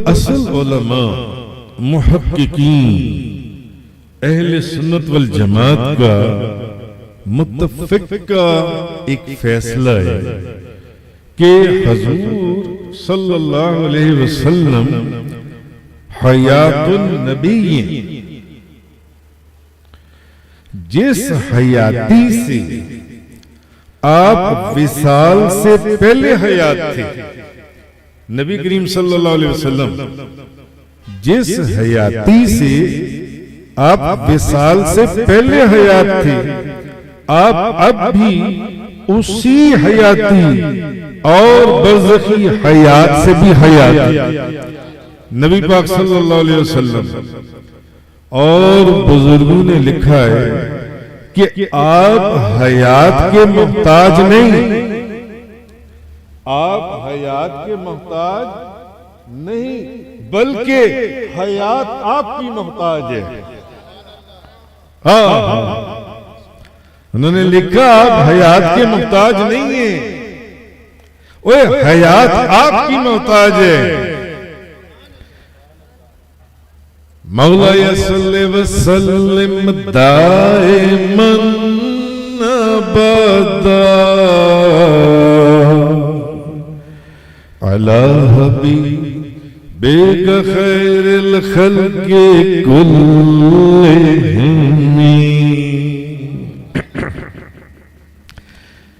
असल उलमा मुहक्किकीन अहले सुन्नत वल जमात का मुत्तफ़िक़ का एक फैसला है कि हुज़ूर सल्लल्लाहु अलैहि वसल्लम हयातुन नबीय्यिन, जिस हयाती से आप विसाल से पहले हयात थे, नबी करीम सल्लल्लाहु अलैहि वसल्लम जिस हयाती से आप विसाल से पहले हयात थे, आप अब भी उसी हयाती और बरज़खी हयात से भी हयात नबी पाक सल्लल्लाहु अलैहि वसल्लम। और बुजुर्गों ने लिखा है कि आप हयात के मोहताज नहीं, आप हयात के मोहताज नहीं, बल्कि हयात आपकी मोहताज है। उन्होंने लिखा आप हयात के मोहताज नहीं है, ओए हयात आपकी मोहताज है। मौला सल्ले व सल्लिम दाइमन अबदा अला हबीबिका खैरिल खल्क़ि कुल्लिहिम।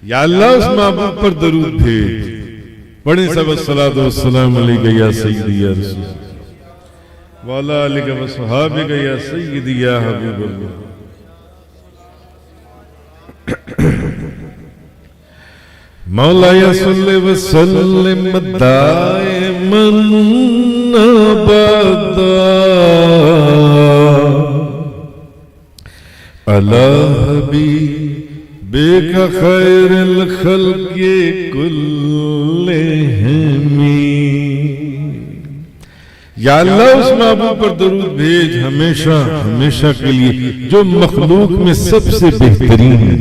या अल्लाह उस महबूब पर दरूद भेज, पढ़े सब अस्सलातु वस्सलाम अलैका या सय्यदी या रसूल वाला अलैका व सहाबिका या सय्यदी या हबीबल्लाह। मौला सल्ले व सल्लिम दाइमन अबदा अला हबीबिका खैरिल खल्क़ि कुल्लिहिम। या अल्लाह उस महबूब पर दरूद भेज हमेशा हमेशा के लिए जो मखलूक में सबसे बेहतरीन है।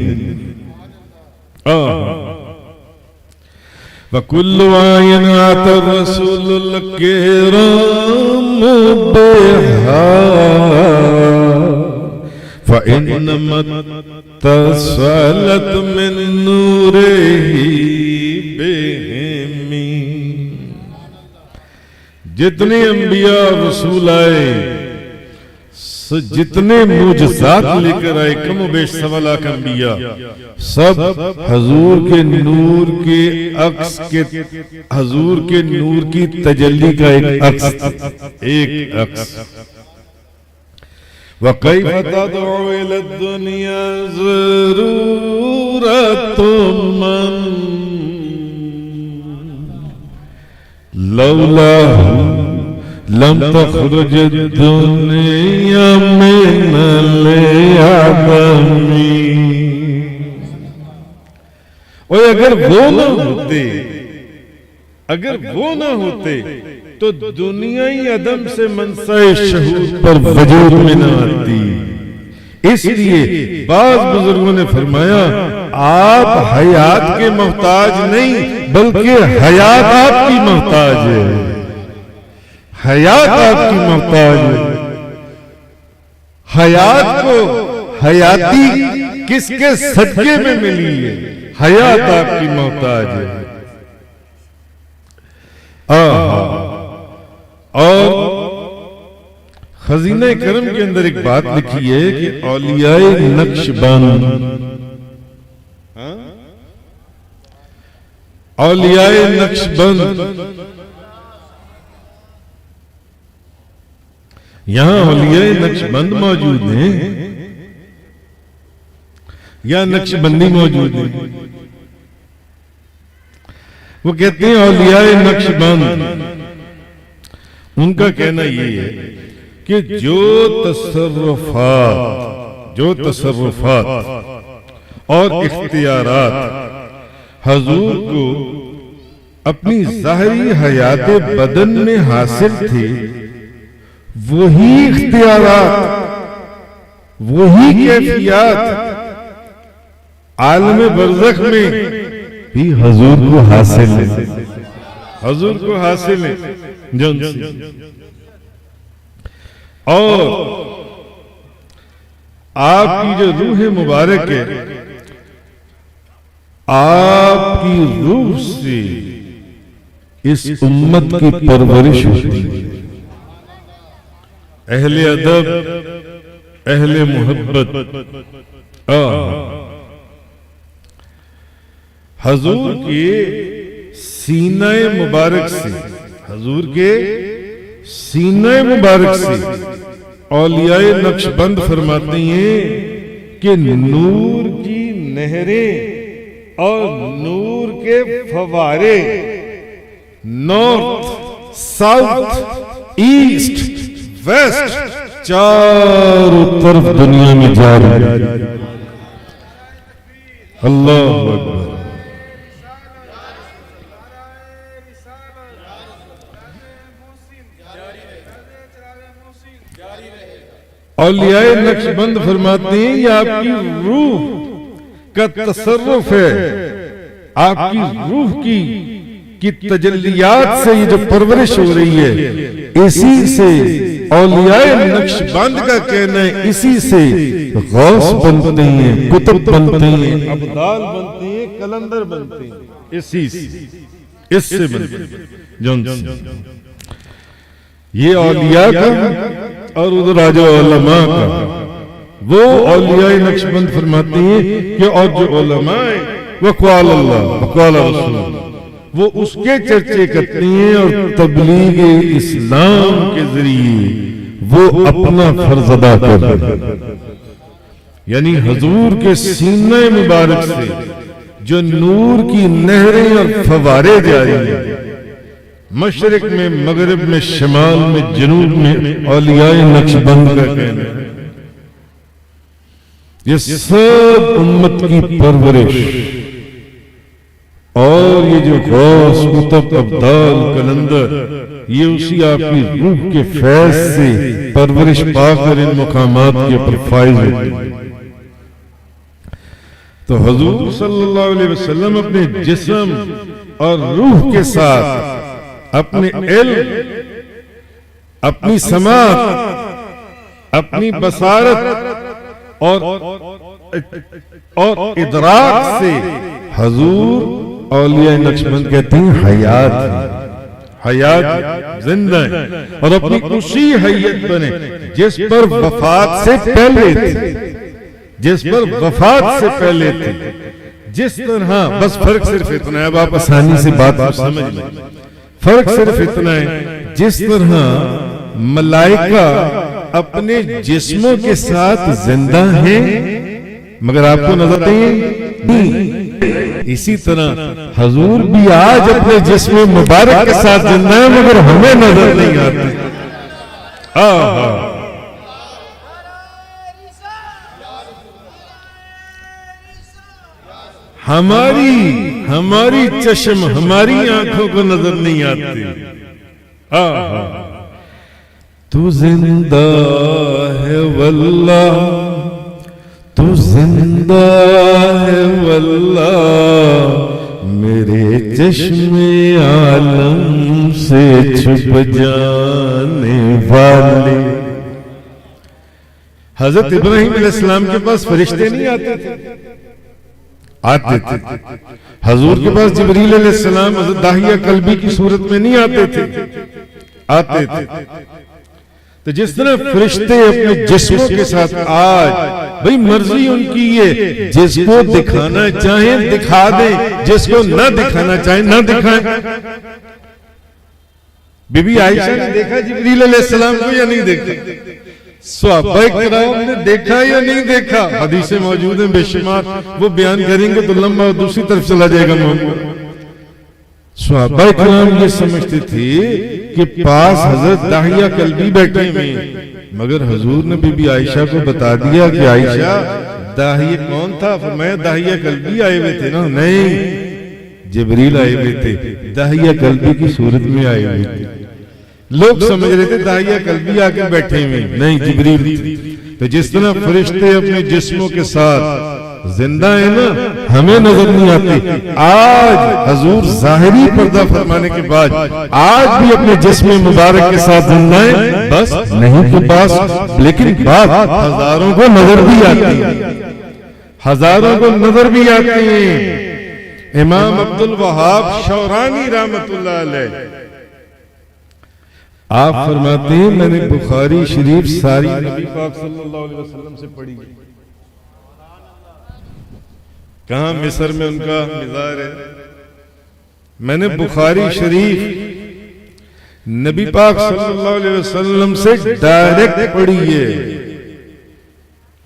वकुल्लु आयन आता रसूलुल किराम बिहा फ़इन्नमा तसलत मिन नूरिही बिहिमी। जितने अंबिया रसूल आए, जितने मुजज़ात लेकर आए, कम बेश 1.25 लाख अंबिया, सब हुजूर के नूर के अक्स के, हुजूर के नूर की तजल्ली का एक अक्स। वकैफ तदउ इला दुनिया ज़रूरतुम मन लौलाहु लम तखरुज दुनिया मिनल आदमी। और अगर वो ना होते तो दुनिया ही अदम से मनसाए शहूद पर वजूद में न आती। इसलिए बाज़ बुजुर्गों ने फरमाया आप हयात के मोहताज नहीं, बल्कि हयात आपकी मोहताज है। हयात आपकी मोहताज है। हयात को हयाती किसके सदके में मिली है? हयात आपकी मोहताज है। और खजीना करम के अंदर एक बात लिखी है कि औलियाए नक्शबंद, औलियाए नक्शबंद, यहां औलियाए नक्शबंद मौजूद हैं या नक्शबंदी मौजूद है? वो कहते हैं औलियाए नक्शबंद, उनका कहना यही है कि जो तसर्रुफात और इख्तियारात हुजूर को अपनी ज़ाहिरी हयात बदन में हासिल थे, वही इख्तियारात, वही कैफियत आलम बरज़ख में भी हुजूर को हासिल है। हजूर को हासिल है जौन सी। और आपकी जो रूह मुबारक है, आपकी रूह से इस उम्मत की परवरिश होती है। अहले अदब, अहले मोहब्बत, हजूर के सीने मुबारक से, हजूर के सीने मुबारक से औलियाए नक्शबंद फरमाती हैं कि नूर की नहरें और नूर के फवारे नॉर्थ, साउथ, ईस्ट, वेस्ट, चारों तरफ दुनिया में जा रही है। अल्लाह अकबर। औलियाए नक्शबंद फरमाते हैं ये आपकी रूह का तसर्रुफ है, आपकी रूह की तजल्लियात से ये जो परवरिश हो रही है, इसी से औलियाए नक्शबंद का कहना है, इसी से गौस बनते हैं, कुतुब बनते हैं, अब्दाल बनते हैं, कलंदर बनते हैं, इसी से, इससे बनते हैं। ये औलिया का और उधर राजा उलमा का। वो औलियाए नक्शबंद फरमाती हैं कि और जो उलमा है वो क़ाल अल्लाह व क़ाल रसूल, वो उसके चर्चे करती हैं और तबलीग इस्लाम के जरिए वो अपना फर्ज अदा कर रहे हैं। यानी हजूर के सीने मुबारक से जो नूर की नहरें और फवारे जारी हैं, मशरिक में, मगरिब में, शिमाल में, जनूब में, औलियाए नक्शबंद का कहना है ये सब उम्मत की परवरिश और ये जो गौस, कुतुब, अब्दाल, कलंदर, ये उसी आपकी रूह के फैज से परवरिश पाकर इन मुकामात के ऊपर फाइज होती है। तो हुजूर सल्लल्लाहु अलैहि वसल्लम अपने जिस्म और रूह के साथ अपने इल्म, अपनी समात, अपनी बसारत और इदराक से हजूर औलिया नक्शबंद कहते हैं हयात, हयात जिंदा है और अपनी उसी हयत बने जिस पर वफात से पहले थे, जिस पर वफात से पहले थे। जिस तरह, बस फर्क सिर्फ इतना है, अब आप आसानी से बात को समझ लें। फर्क सिर्फ इतना है, जिस तरह मलाइका अपने जिस्मों के साथ जिंदा हैं मगर आपको नजर नहीं, इसी तरह हजूर भी आज अपने जिस्म मुबारक के साथ जिंदा है मगर हमें नजर नहीं आते। हमारी चश्म, हमारी आंखों को नजर नहीं आती। तू जिंदा है वल्लाह, तू जिंदा है वल्लाह, मेरे चश्मे आलम से छुप जाने वाले। हजरत इब्राहिम अलैहिस्सलाम के पास फरिश्ते नहीं आते थे, आते थे। हजूर के पास जिब्रील अलैहिस्सलाम हजरत दाहिया कल्बी की सूरत में नहीं आते थे, आते थे। तो जिस तरह फरिश्ते अपने जिस्मों के साथ आज, भाई मर्जी उनकी है, जिसको दिखाना चाहे दिखा दे, जिसको ना दिखाना चाहे ना दिखाए। बीबी आयशा ने देखा जिब्रील अलैहिस्सलाम को या नहीं देखा? सहाबाए किराम ने देखा या नहीं देखा? हदीसें मौजूद हैं बेशुमार, वो बयान करेंगे तो लंबा दूसरी तरफ चला जाएगा मामला। सहाबाए किराम ये समझते थे कि पास हजरत दाहिया कल्बी बैठे हुए, मगर हुजूर ने बीबी आयशा को बता दिया कि आयशा दाहिया कौन था? फरमाया दाहिया कल्बी आए हुए थे ना। नहीं, जिब्रील आए हुए थे, दाहिया कल्बी की सूरत में आए हुए थे। लोग समझ रहे थे दाहिया कल्बी आके बैठे हुए, नहीं जिब्रील। तो जिस तरह फरिश्ते अपने जिस्मों के साथ जिंदा है ना, हमें नजर नहीं आती। आज हजूर जाहिरी पर्दा फरमाने के बाद आज भी अपने जिस्म मुबारक के साथ जिंदा है, बस नहीं तो बस, लेकिन बात हजारों को नजर भी आती है, हजारों को नजर भी आती है। इमाम अब्दुल वहाब शौरानी रहमतुल्लाह अलैह आप फरमाते हैं, मैंने बुखारी शरीफ सारी नबी पाक सल्लल्लाहु अलैहि वसल्लम से पढ़ी। कहां? मिस्र में उनका मिज़ार है। मैंने बुखारी शरीफ नबी पाक सल्लल्लाहु अलैहि वसल्लम से डायरेक्ट पढ़ी है,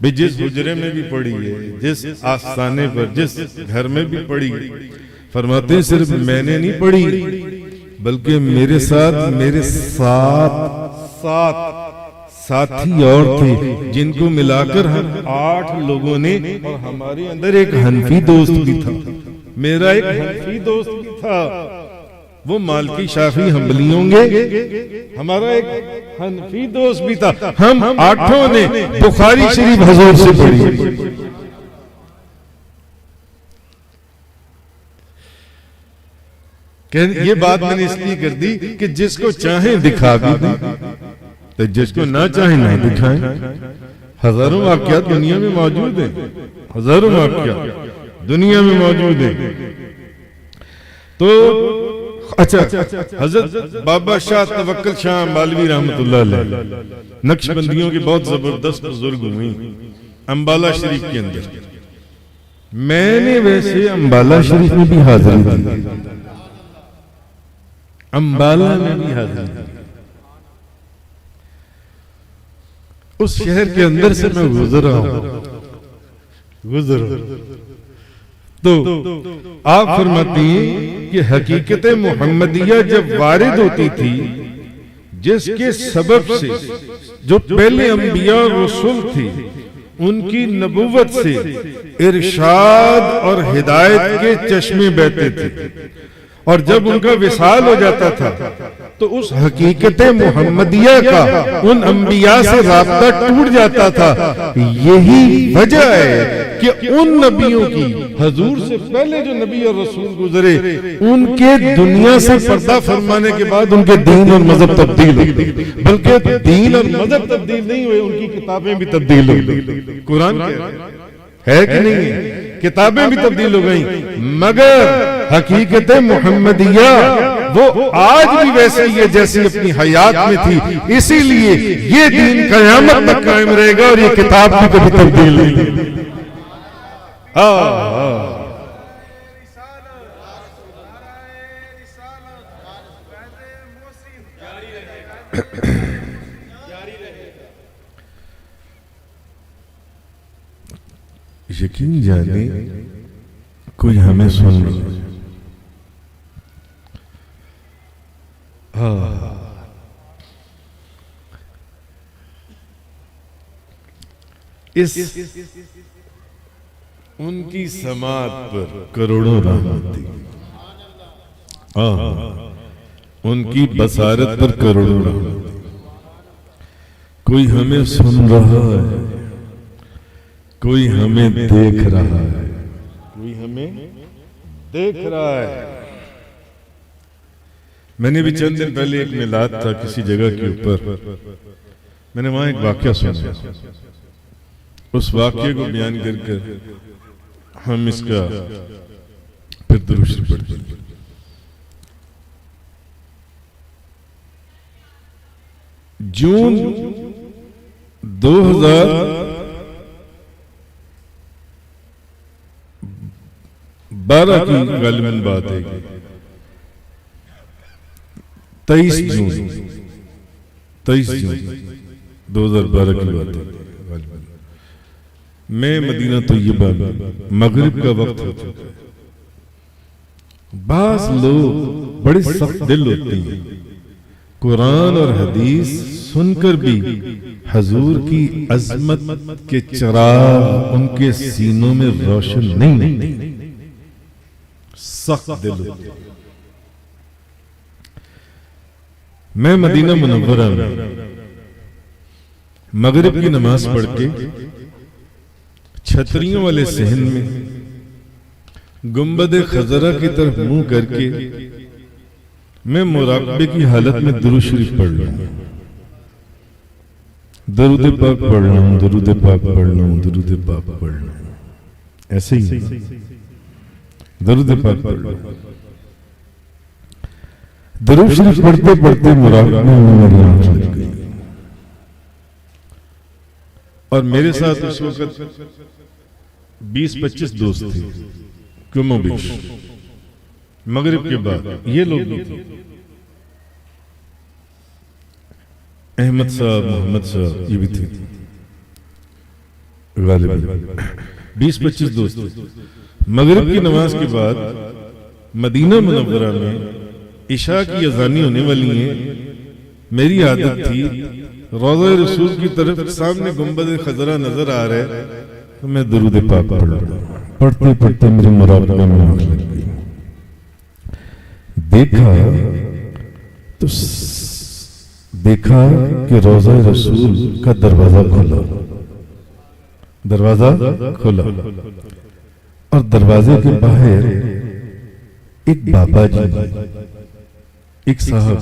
जिस हुजरे में भी पढ़ी है, जिस आस्थाने पर, जिस घर में भी पढ़ी। फरमाते हैं सिर्फ मैंने नहीं पढ़ी, बल्कि मेरे साथ मेरे सात साथी और थे, जिनको मिलाकर हम 8 लोगों ने, और हमारे अंदर एक हनफी दोस्त भी था। मेरा एक हनफी दोस्त भी था, वो मालकी शाफी हंबली होंगे, हमारा एक हनफी दोस्त भी था। हम 8 ने बुखारी शरीफ हुजूर से पढ़ी। ये बात मैंने इसलिए कर दी कि जिसको चाहे दिखा भी दी, तो जिसको ना चाहे ना दिखाएं। हजारों वाक़यात दुनिया में मौजूद हैं, हजारों वाक़यात दुनिया में मौजूद हैं। तो अच्छा, हजरत बाबा शाह तवक्कल शाह अम्बालवी रहमतुल्लाह अलैह नक्शबंदियों के बहुत जबरदस्त बुजुर्ग हुए अम्बाला शरीफ के अंदर। मैंने वैसे अम्बाला शरीफ में भी हाजिरी दी, अम्बाला में भी हाजिर, उस शहर के अंदर से मैं गुजर रहा हूं, तो आप फरमाती हैं कि हकीकत मोहम्मदिया जब वारिद होती थी, जिसके सबब से जो पहले अंबिया और रसूल थे उनकी नबुव्वत से इरशाद और हिदायत के चश्मे बहते थे, और जब उनका विसाल हो जाता था तो उस हकीकत मोहम्मदिया का उन अंबिया से राब्ता टूट जाता था। यही वजह है कि उन नबियों की, हजूर से पहले जो नबी और रसूल गुजरे, उनके दुनिया से पर्दा फरमाने के बाद उनके दीन और मजहब तब्दील हुए, बल्कि दीन और मजहब तब्दील नहीं हुए, उनकी किताबें भी तब्दील हो गई। कुरान है कि नहीं है? किताबें भी तब्दील हो गई, मगर हकीकत मोहम्मदिया वो आज भी वैसे ही है जैसी अपनी हयात में थी। इसीलिए ये दीन कयामत तक कायम रहेगा और ये किताब भी कभी तब्दील नहीं। यकीन जाने कोई हमें सुन रहा है। इस उनकी समात पर करोड़ों रहमत थी, उनकी बसारत पर करोड़ों रहमत थी। कोई हमें सुन रहा है, कोई हमें देख रहा है, कोई हमें देख रहा है। मैंने भी चंद दिन पहले एक मिलाद था किसी जगह के ऊपर, मैंने वहां एक वाकया सुना। उस वाकये को बयान करके हम इसका फिर दुरूद शरीफ पढ़ते हैं। जून 2012 की गालिबन बात है, 23 जून 2012 की बात है। मैं मदीना तैयबा में, मगरिब का वक्त हो चुका है। बास लोग बड़े सख्त दिल होते हैं, कुरान और हदीस सुनकर भी हजूर की अजमत के चिराग उनके सीनों में रोशन नहीं, सख्त दिल होते हैं। मैं मदीना मुनव्वरा में मगरिब की नमाज पढ़ के छतरियों वाले सहन में गुंबद खजरा की तरफ मुंह करके मैं मुराकबे की हालत में दुरूद शरीफ पढ़ लूं, दरूद पाक पढ़ लूं, दरूद पाक पढ़ लूं, दरूद पाक पढ़ लूं, ऐसे ही दरूद पाक पढ़ लूं। दरूद शरीफ पढ़ते पढ़ते मुराकबे में मेरी आंख लग गई और मेरे साथ उस वक्त 20-25 दोस्त थे कमोबेश। मगरिब के बाद ये लोग भी थे, अहमद साहब, मोहम्मद साहब, ये भी थे, गालिबन 20-25 दोस्त थे। मगरिब की नमाज के बाद मदीना मुनव्वरा में इशा की अज़ानी होने वाली है। मेरी आदत थी रोज़ा रसूल की तरफ सामने गुंबद खजरा नजर आ रहा है तो मैं दुरूद पाक पढ़ रहा हूं। पढ़ते पढ़ते मेरे मुराकबे में आंख लग गई। देखा कि रोज़ा रसूल का दरवाजा खुला और दरवाजे के बाहर एक बाबा जी, एक साहब,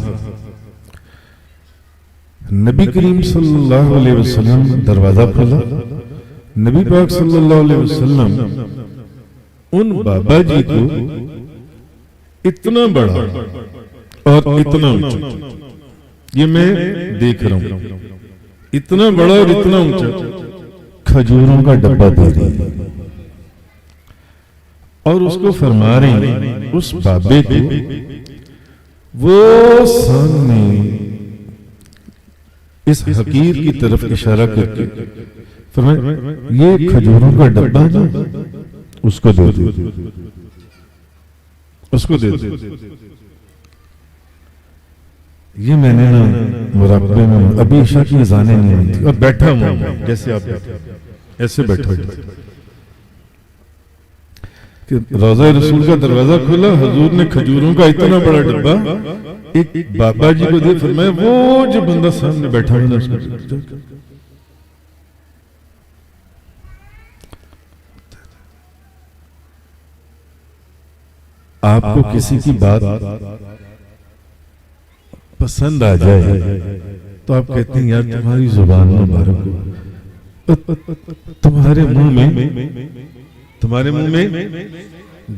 नबी करीम सल्लल्लाहु अलैहि वसल्लम, दरवाजा खुला, नबी पाक सल्लल्लाहु अलैहि वसल्लम उन बाबा जी को इतना बड़ा और इतना ऊंचा, ये मैं देख रहा हूं, इतना बड़ा और इतना ऊंचा खजूरों का डब्बा दे रही है और उसको फरमा रही उस बाबे को, वो सामने इस हकीर की तरफ इशारा करके फरमाया, ये खजूरों का डब्बा ना, उसको दे दो, उसको दे दो। ये मैंने ना मुराकबे में अभी इशा की अज़ानें नहीं हुई थी और बैठा हूं जैसे आप ऐसे बैठा कि रोज़ा रसूल का दरवाजा खुला, हुजूर ने खजूरों का इतना बड़ा डब्बा एक बाबा जी को दे, फरमाया वो जो बंदा सामने बैठा है ना उसको। आपको किसी की बात पसंद आ जाए तो आप कहते हैं यार तुम्हारी जुबान मुबारक हो, तुम्हारे मुंह में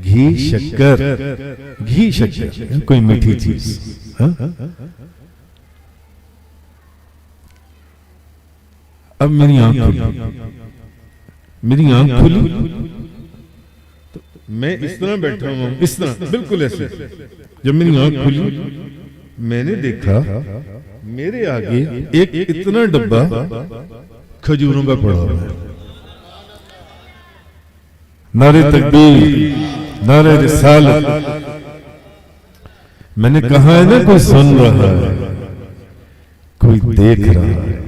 घी शक्कर कोई मीठी चीज। अब मेरी आंख खुली, मैं इस तरह बैठा हूं, इस तरह बिल्कुल ऐसे। जब मेरी आंख खुली मैंने देखा मेरे आगे एक इतना डब्बा खजूरों का पड़ा हुआ है। नारे तकबीर, नारे रिसालत। मैंने कहा है ना, कोई सुन रहा है, कोई देख रहा है,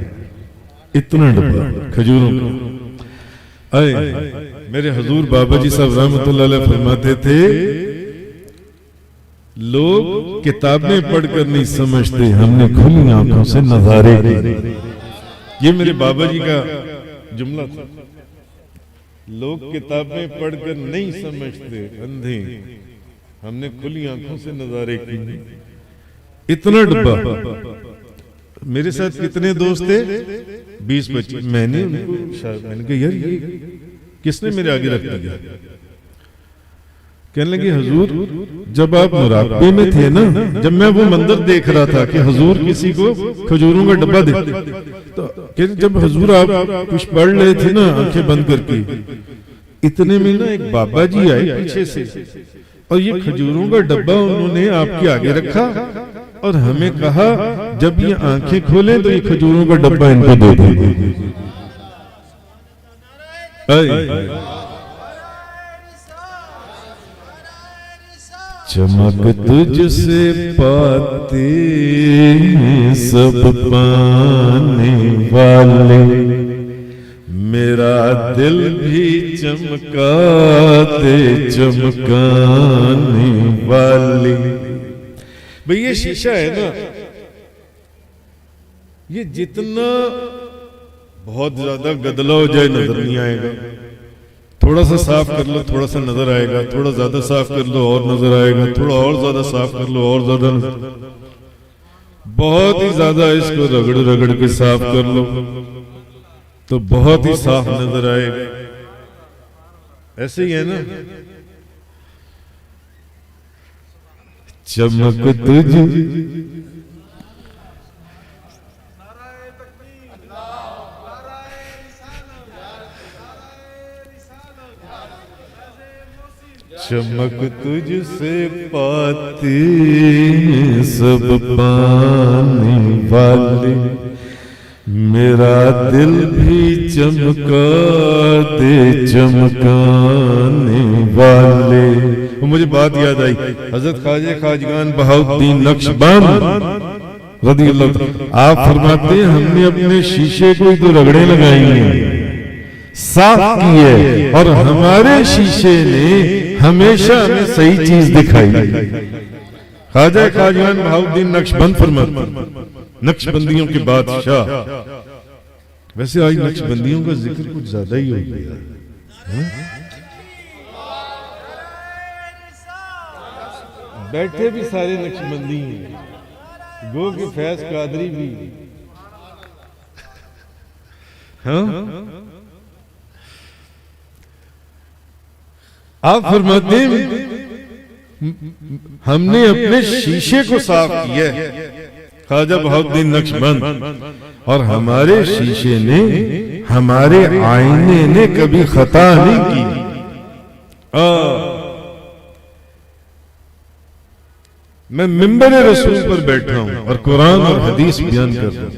इतना डब्बा खजूरों का। अरे मेरे हुजूर बाबा जी साहब रहमतुल्लाह अलैह फरमाते थे, लोग किताबें पढ़कर नहीं समझते, हमने खुली आंखों से नजारे किए। ये मेरे बाबा जी का जुमला था। लोग किताबें पढ़कर नहीं समझते, अंधे, हमने खुली आंखों से नजारे किए। इतना डब्बा। मेरे साथ कितने दोस्त थे? 20-25। मैंने कहा यार ये किसने मेरे आगे रख दिया? कहने लगे हुजूर जब आप मुराकबे में थे ना, जब मैं वो मंजर देख रहा था कि हुजूर किसी को खजूरों का डब्बा देते, तो जब हुजूर आप कुछ पढ़ रहे थे ना आंखें बंद करके, इतने में ना एक बाबा जी आए पीछे से और ये खजूरों का डब्बा उन्होंने आपके आगे रखा और हमें कहा जब ये आंखें खोलें तो ये खजूरों का डब्बा इनको दे देंगे। चमक तुझसे पाते सब पाने वाले, मेरा दिल भी चमकाते चमकाने वाले। भाई ये शीशा है ना, ये जितना बहुत ज्यादा गदला हो जाए नजर नहीं आएगा, थोड़ा सा साफ कर लो थोड़ा सा नजर आएगा, थोड़ा ज्यादा साफ कर लो और नजर आएगा, थोड़ा और ज्यादा साफ कर लो और ज्यादा बहुत ही ज्यादा इसको रगड़ रगड़ के साफ कर लो तो बहुत ही साफ नजर आएगा। ऐसे ही है ना। चमक तुझ चमक तुझसे पाते सब पाने वाले, मेरा दिल भी चमका दे चमकाने वाले। तो मुझे बात याद आई, हजरत ख्वाजा खाजगान बहाउद्दीन नक्शबंद रज़ी अल्लाह तआला आप फरमाते हैं हमने अपने शीशे को तो रगड़े लगाई हैं, साफ किए, और हमारे शीशे ने हमेशा हमें सही चीज दिखाई। ख्वाजा खाजगान बहाउद्दीन नक्शबंद फरमाते, नक्शबंदियों के बादशाह। वैसे आज नक्शबंदियों का जिक्र कुछ ज्यादा ही हो गया। बैठे भी सारे नक्शबंदी हैं, गो के फैज कादरी भी। हाँ आप फरमाते हमने अपने शीशे को साफ किया, ख्वाजा बहाउद्दीन नक्शबंद, और हमारे शीशे ने, हमारे आईने ने कभी खता नहीं की। मैं मिंबर रसूल पर बैठा हूं और कुरान और हदीस बयान कर रहा हूं।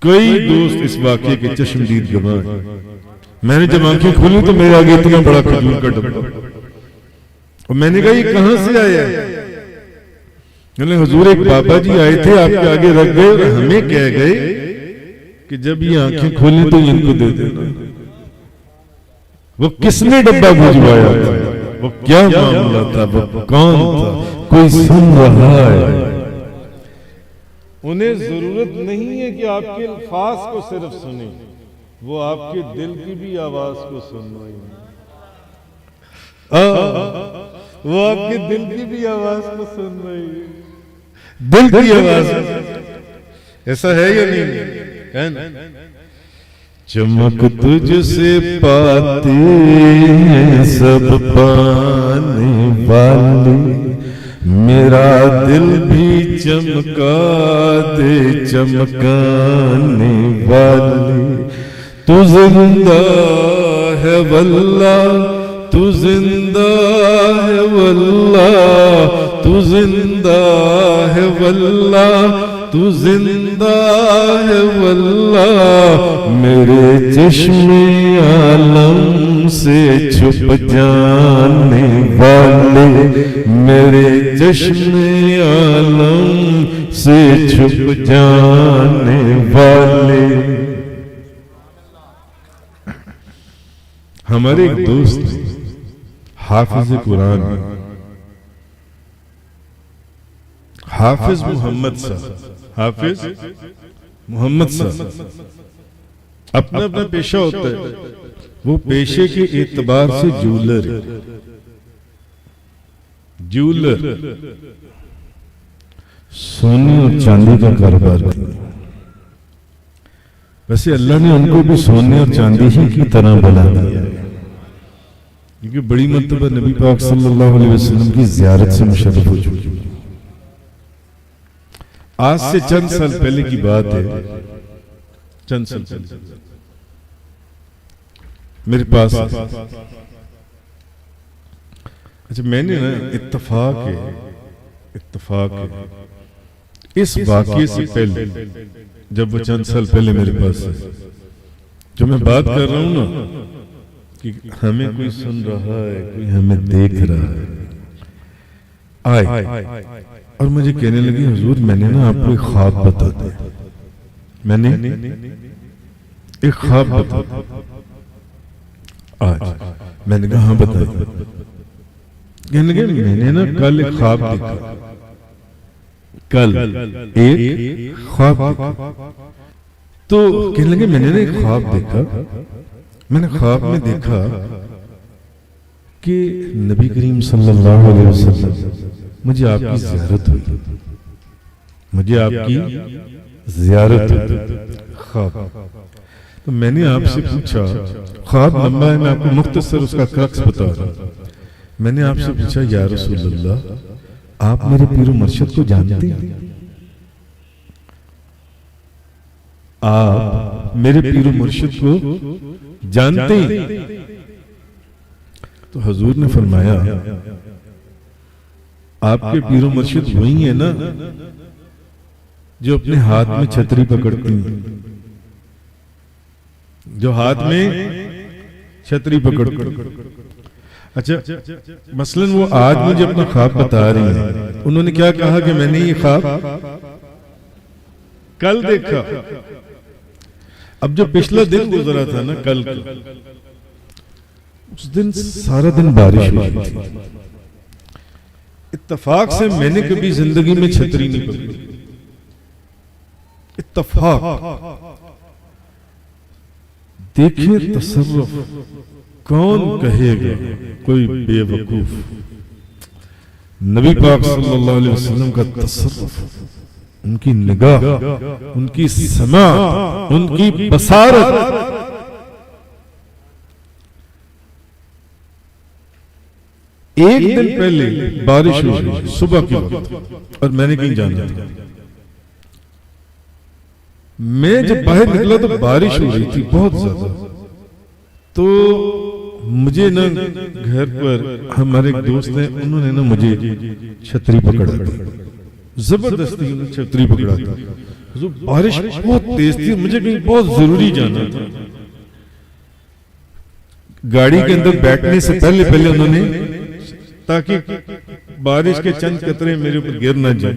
कई दोस्त इस वाकये के चश्मदीद गवाह हैं। मैंने जब आंखें खोली तो मेरे आगे इतना बड़ा खजूर का डब्बा, और मैंने कहा ये कहां से आया? हुजूर एक बाबा जी आए थे आपके आगे रख गए और हमें कह गए कि जब ये आंखें खोली तो इनको दे देना। वो किसने डब्बा भिजवाया था, वो क्या मामला था, वो कौन था, कोई सुन रहा है? उन्हें जरूरत नहीं है कि आपके अल्फाज को सिर्फ सुने, वो आपके दिल की भी आवाज को सुन रही है। वो आपके दिल की भी आवाज को सुन रही है, दिल की आवाज। ऐसा है या नहीं है ना? चमक तुझसे पाते हैं सब पाने वाले, मेरा दिल भी चमका दे चमकाने वाले। तू जिंदा है वल्लाह, तू जिंदा है वल्लाह, तू जिंदा है वल्लाह, तू जिंदा है वल्लाह। मेरे चश्मे आलम से छुप जाने वाले, मेरे चश्मे आलम से छुप जाने वाले। हमारे एक दोस्त हाफिज कुरान, हाफिज मोहम्मद साहब, हाफिज मोहम्मद साहब, अपना अपना पेशा होता है, वो पेशे के एतबार से जूलर, जूलर सोने और चांदी का कारोबार करते। वैसे अल्लाह ने उनको भी सोने और चांदी ही की तरह बना दिया, क्योंकि बड़ी मर्तबा नबी पाक सल्लल्लाहु अलैहि वसल्लम की ज़ियारत से मुशर्रफ हो चुकी। आज से चंद साल पहले की बात है, चंद साल पहले मेरे पास, अच्छा मैंने ना इत्तफाक है इस वाकये से पहले, जब वो चंद साल पहले मेरे पास है, जो मैं बात कर रहा हूं ना कि हमें कोई सुन रहा है, कोई हमें देख रहा है, आए और मुझे कहने लगी हुजूर मैंने ना आपको एक ख्वाब बता दिया, मैंने एक ख्वाब बता दिया। आज मैंने कहा हाँ बताइए। कहने लगे मैंने ना कल एक ख्वाब देखा, कल एक ख्वाब देखा। तो कहने लगे मैंने ना एक ख्वाब देखा मैंने ख्वाब में देखा कि नबी करीम सल्लल्लाहु अलैहि वसल्लम मुझे आपकी ज़ियारत हुई, मुझे आपकी ज़ियारत हुई ख्वाब। तो मैंने आपसे पूछा, ख्वाब लंबा है, मैं आपको मुख्तसर उसका क्रक्स बता रहा हूं। मैंने आपसे पूछा, या रसूल अल्लाह, आप मेरे पीर मुर्शिद को जानते हैं? आप मेरे पीर मुर्शिद को जानते हैं? तो हुजूर ने फरमाया, आपके पीर मुर्शिद वही है ना जो अपने हाथ में छतरी पकड़ती हैं, जो हाथ में छतरी पकड़ती। अच्छा, मसलन वो आज मुझे अपना ख्वाब बता रही हैं। उन्होंने क्या कहा कि मैंने ये ख्वाब कल देखा। अब जो पिछला दिन गुजरा था ना कल, उस दिन सारा दिन बारिश हुई थी। इत्तफाक से मैंने कभी जिंदगी में छतरी नहीं पकड़ी, इत्तफाक। देखिए तसर्रुफ, कौन कहेगा, कोई बेवकूफ। नबी पाक सल्लल्लाहु अलैहि वसल्लम का तसर्रुफ, उनकी निगाह, उनकी समा, उनकी बसारत। एक दिन पहले बारिश हुई सुबह के वक्त, और मैंने कहीं जाना था। मैं जब बाहर निकला तो बारिश हो रही थी बहुत ज्यादा। तो मुझे ना घर पर हमारे एक दोस्त हैं, उन्होंने ना मुझे छतरी पकड़ा दी, जबरदस्ती उन्होंने छतरी पकड़ा था। तो बारिश बहुत तेज थी, मुझे कहीं बहुत जरूरी जाना था। गाड़ी के अंदर बैठने से पहले पहले उन्होंने, ताकि बारिश के चंद कतरे मेरे ऊपर गिर ना जाए,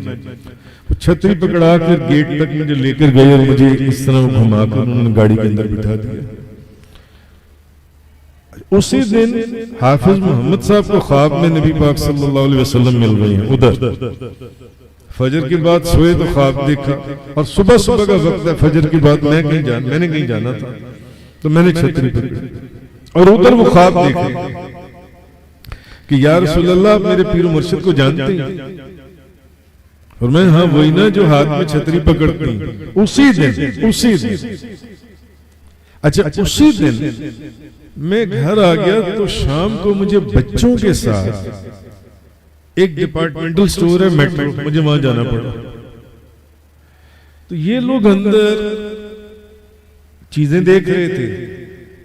छतरी पकड़ा कर गेट तक मुझे लेकर गए और मुझे इस तरह घुमाकर उन्होंने गाड़ी के अंदर बिठा दिया। उसी दिन हाफिज मोहम्मद साहब को ख्वाब में नबी पाक सल्लल्लाहु अलैहि वसल्लम मिल गए हैं। उधर फजर के बाद सोए तो ख्वाब देखा, और सुबह सुबह का वक्त है, फजर के बाद मैंने कहीं जाना था, तो मैंने छतरी पकड़ी और उधर वो ख्वाब देखे कि या रसूल अल्लाह, आप मेरे पीर मुर्शिद को जानते हैं? और मैं, हाँ वही ना जो हाथ में छतरी पकड़ती। उसी दिन अच्छा, उसी दिन मैं घर आ गया तो शाम को मुझे बच्चों के साथ एक डिपार्टमेंटल स्टोर है मेट्रो, मुझे वहां जाना पड़ा। तो ये लोग अंदर चीजें देख रहे थे,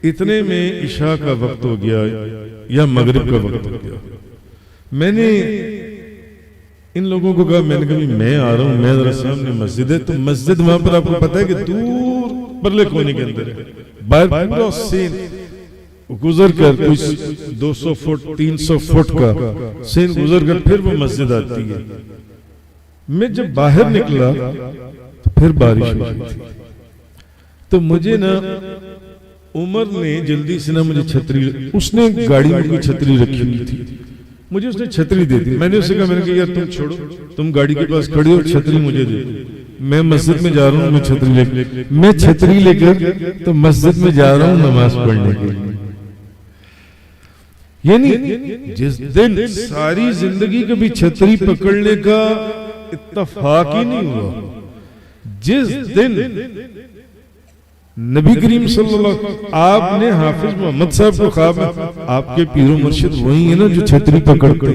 इतने में इशा का वक्त हो गया या मगरिब का वक्त हो गया। मैंने इन लोगों को कहा, मैंने कहा मैं आ रहा हूं, मैं जरा सामने मस्जिद है। तो मस्जिद वहां पर आपको पता है कि दूर परले कोने के अंदर है, बाहर पूरा सीन गुजर कर, कुछ 200 फुट 300 फुट का सीन गुजर कर फिर वो मस्जिद आती है। मैं जब बाहर निकला तो फिर बारिश हुई थी। तो मुझे ना उमर ने जल्दी से ना मुझे छतरी, उसने गाड़ी में छतरी रखी हुई थी, मुझे उसने छतरी दे दी। मैंने उससे कहा, मैंने कहा यार तुम छोड़ो, तुम गाड़ी के पास खड़ी हो, छतरी मुझे दे दो, मैं मस्जिद में जा रहा हूँ, मैं छतरी लेकर तो मस्जिद में जा रहा हूँ नमाज पढ़ने के लिए। यानी जिस दिन सारी जिंदगी कभी छतरी पकड़ने का इत्तफाक ही नहीं हुआ, जिस दिन नबी करीम सल्लल्लाहु, आपने हाफिज मोहम्मद साहब को ख्वाब में, आपके पीरो मुर्शिद वही है ना जो छतरी पकड़ते,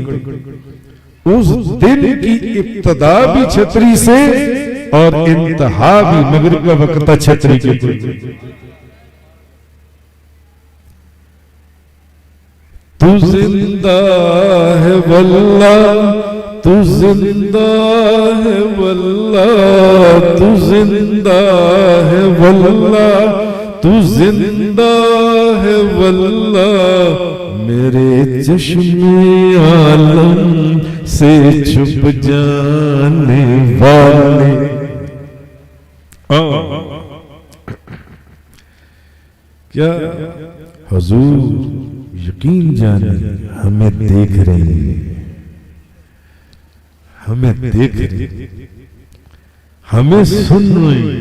उस दिन की इब्तिदा भी छतरी से और इंतहा भी मगरिब का वक्त छतरी के। तू जिंदा है वल्लाह, तू जिंदा है वल्लाह, तू जिंदा है वल्लाह, तू जिंदा है वल्लाह, मेरे चश्मे आलम से छुप जाने वाले। क्या हुजूर यकीन जाने हमें देख रहे हैं, हमें देख रहे, हमें सुन रहे,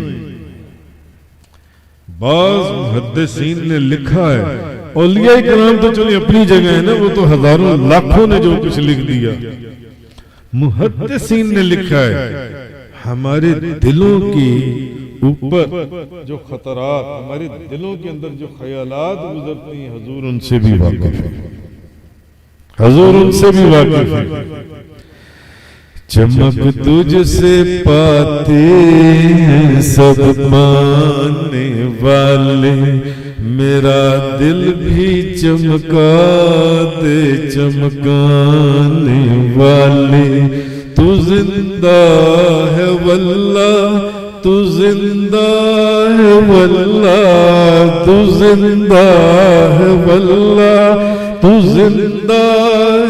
बाज़ मुहद्दिसीन ने लिखा है, औलिया किराम तो चलिए अपनी जगह है ना, वो तो हजारों लाखों ने जो कुछ लिख दिया। मुहद्दिसीन ने लिखा है हमारे दिलों के ऊपर जो खतरात, हमारे दिलों के अंदर जो ख्यालात गुजरती हैं, हुजूर उनसे भी वाकिफ है, हुजूर उनसे भी वाकिफ है। चमक तुझसे पाते हैं सब पाने वाले, मेरा दिल भी चमका दे चमकाने वाले। तू जिंदा है वल्लाह, तू जिंदा है वल्लाह, तू जिंदा है वल्लाह, तू जिंदा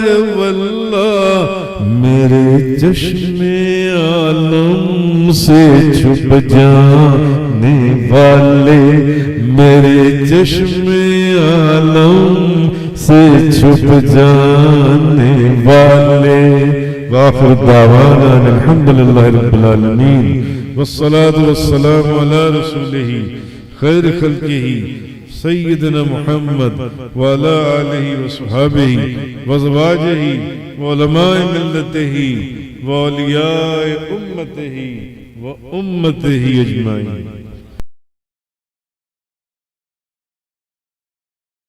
है वल्लाह। मेरे चश्मे आलम से छुप जाने वाले, मेरे चश्मे आलम से छुप जाने वाले। वाखिर दावाना अल्हम्दुलिल्लाहि रब्बिल आलमीन वस्सलातु वस्सलामु अला रसूलिही खैर खल्किही सय्यिदना मुहम्मद व अला आलिहि व अस्हाबिही व अज़वाजिही व उलमाए मिल्लतिही व औलियाए उम्मतिही व उम्मतिही अजमाइन।